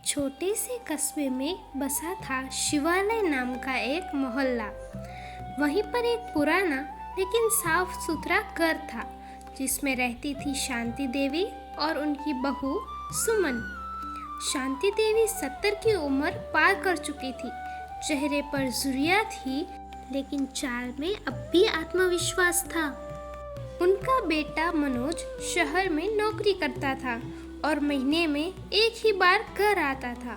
छोटे से कस्बे में बसा था शिवालय नाम का एक मोहल्ला। वहीं पर एक पुराना लेकिन साफ सुथरा घर था जिसमें रहती थी शांति देवी और उनकी बहू सुमन। शांति देवी 70 की उम्र पार कर चुकी थी। चेहरे पर झुर्रियां थी लेकिन चाल में अब भी आत्मविश्वास था। उनका बेटा मनोज शहर में नौकरी करता था और महीने में एक ही बार घर आता था।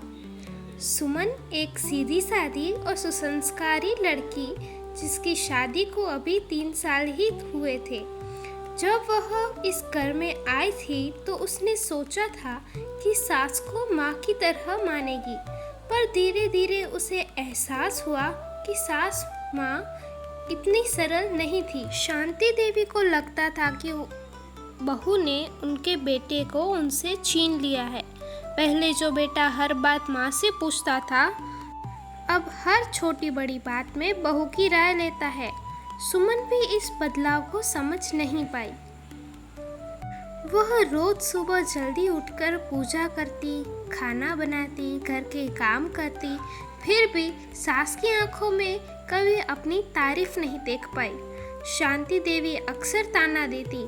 सुमन एक सीधी सादी और सुसंस्कारी लड़की जिसकी शादी को अभी 3 साल ही हुए थे। जब वह इस घर में आई थी तो उसने सोचा था कि सास को माँ की तरह मानेगी, पर धीरे धीरे उसे एहसास हुआ कि सास माँ इतनी सरल नहीं थी। शांति देवी को लगता था कि बहू ने उनके बेटे को उनसे छीन लिया है। पहले जो बेटा हर बात माँ से पूछता था, अब हर छोटी बड़ी बात में बहू की राय लेता है। सुमन भी इस बदलाव को समझ नहीं पाई। वह रोज सुबह जल्दी उठकर पूजा करती, खाना बनाती, घर के काम करती, फिर भी सास की आंखों में कभी अपनी तारीफ नहीं देख पाई। शांति देवी अक्सर ताना देती,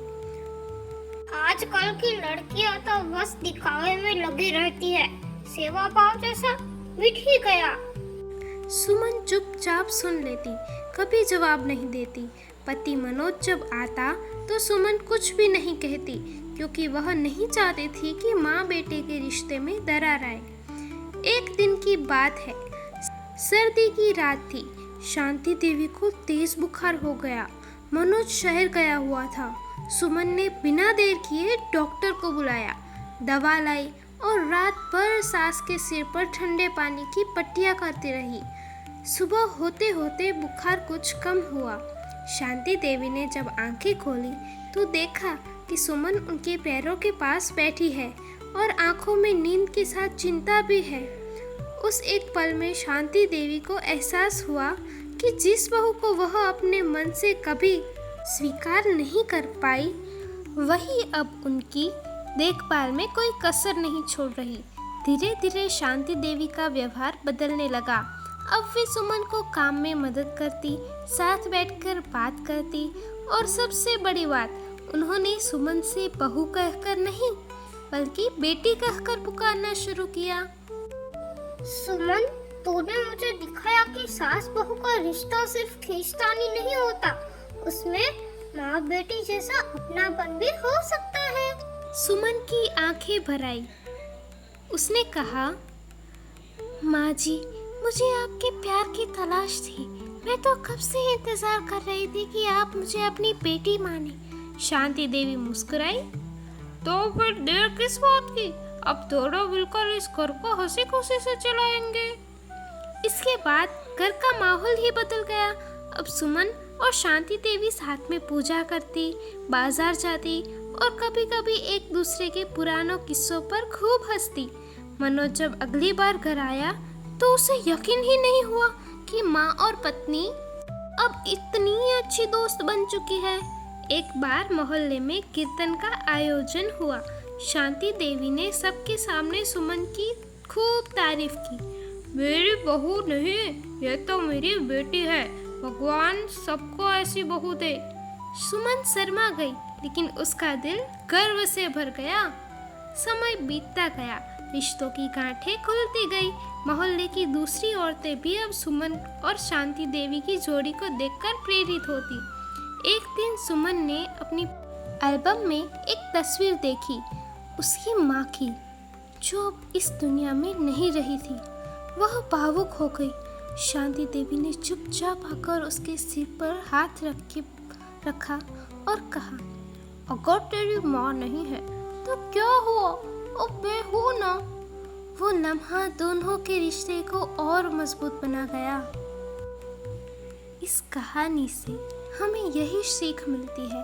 आजकल की लड़कियां तो बस दिखावे में लगी रहती है, सेवा भाव जैसा मिट ही गया। सुमन चुपचाप सुन लेती, कभी जवाब नहीं देती। पति मनोज जब आता तो सुमन कुछ भी नहीं कहती क्योंकि वह नहीं चाहती थी कि माँ बेटे के रिश्ते में दरार आए। एक दिन की बात है, सर्दी की रात थी। शांति देवी को तेज बुखार हो गया। मनोज शहर गया हुआ था। सुमन ने बिना देर किए डॉक्टर को बुलाया, दवा लाई और रात भर सास के सिर पर ठंडे पानी की पट्टियां करती रही। सुबह होते होते बुखार कुछ कम हुआ। शांति देवी ने जब आंखें खोली तो देखा कि सुमन उनके पैरों के पास बैठी है और आंखों में नींद के साथ चिंता भी है। उस एक पल में शांति देवी को एहसास हुआ कि जिस बहू को वह अपने मन से कभी स्वीकार नहीं कर पाई, वही अब उनकी देखभाल में कोई कसर नहीं छोड़ रही। धीरे धीरे शांति देवी का व्यवहार बदलने लगा। अब वे सुमन को काम में मदद करती, साथ बैठकर बात करती और सबसे बड़ी बात, उन्होंने सुमन से बहू कहकर नहीं बल्कि बेटी कहकर पुकारना शुरू किया। सुमन, तूने मुझे दिखाया कि सास बहू का रिश्ता सिर्फ खींचतानी नहीं होता, उसमें माँ बेटी जैसा अपनापन भी हो सकता है। सुमन की आंखें भर आई। उसने कहा, माँ जी, मुझे आपके प्यार की तलाश थी। मैं तो कब से इंतजार कर रही थी कि आप मुझे अपनी बेटी माने। शांति देवी मुस्कुराई, तो फिर देर किस बात की? अब दोनों मिलकर इस घर को हंसी खुशी से चलाएंगे। इसके बाद घर का माहौल ही बदल गया। अब सुमन और शांति देवी साथ में पूजा करती, बाजार जाती और कभी कभी एक दूसरे के पुरानों किस्सों पर खूब हंसती। मनोज जब अगली बार घर आया तो उसे यकीन ही नहीं हुआ कि माँ और पत्नी अब इतनी अच्छी दोस्त बन चुकी है। एक बार मोहल्ले में कीर्तन का आयोजन हुआ। शांति देवी ने सबके सामने सुमन की खूब तारीफ की। मेरी बहू नहीं, ये तो मेरी बेटी है। भगवान सबको ऐसी बहू दे। सुमन शर्मा गई लेकिन उसका दिल गर्व से भर गया। समय बीतता गया, रिश्तों की गांठें खुलती गई। मोहल्ले की दूसरी औरतें भी अब सुमन और शांति देवी की जोड़ी को देखकर प्रेरित होती। एक दिन सुमन ने अपनी एल्बम में एक तस्वीर देखी, उसकी माँ की, जो अब इस दुनिया में नहीं रही थी। वह भावुक हो गई। शांति देवी ने चुपचाप आकर उसके सिर पर हाथ रखा और कहा, अगर तेरी माँ नहीं है तो क्या हुआ, अब मैं हूँ ना। वो लम्हा दोनों के रिश्ते को और मजबूत बना गया। इस कहानी से हमें यही सीख मिलती है,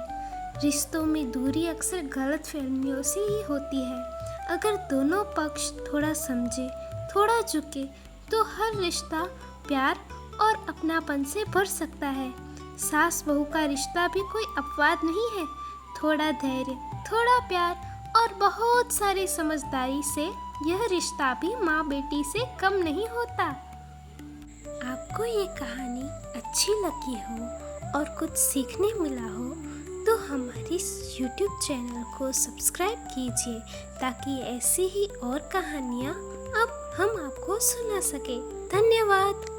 रिश्तों में दूरी अक्सर गलतफहमियों से ही होती है। अगर दोनों पक्ष थोड़ा समझे, थोड़ा झुके, तो हर रिश्ता प्यार और अपनापन से भर सकता है। सास बहू का रिश्ता भी कोई अपवाद नहीं है। थोड़ा धैर्य, थोड़ा प्यार और बहुत सारी समझदारी से यह रिश्ता भी माँ बेटी से कम नहीं होता। आपको ये कहानी अच्छी लगी हो और कुछ सीखने मिला हो तो हमारी YouTube चैनल को सब्सक्राइब कीजिए ताकि ऐसी ही और कहानियाँ अब हम आपको सुना सके। धन्यवाद।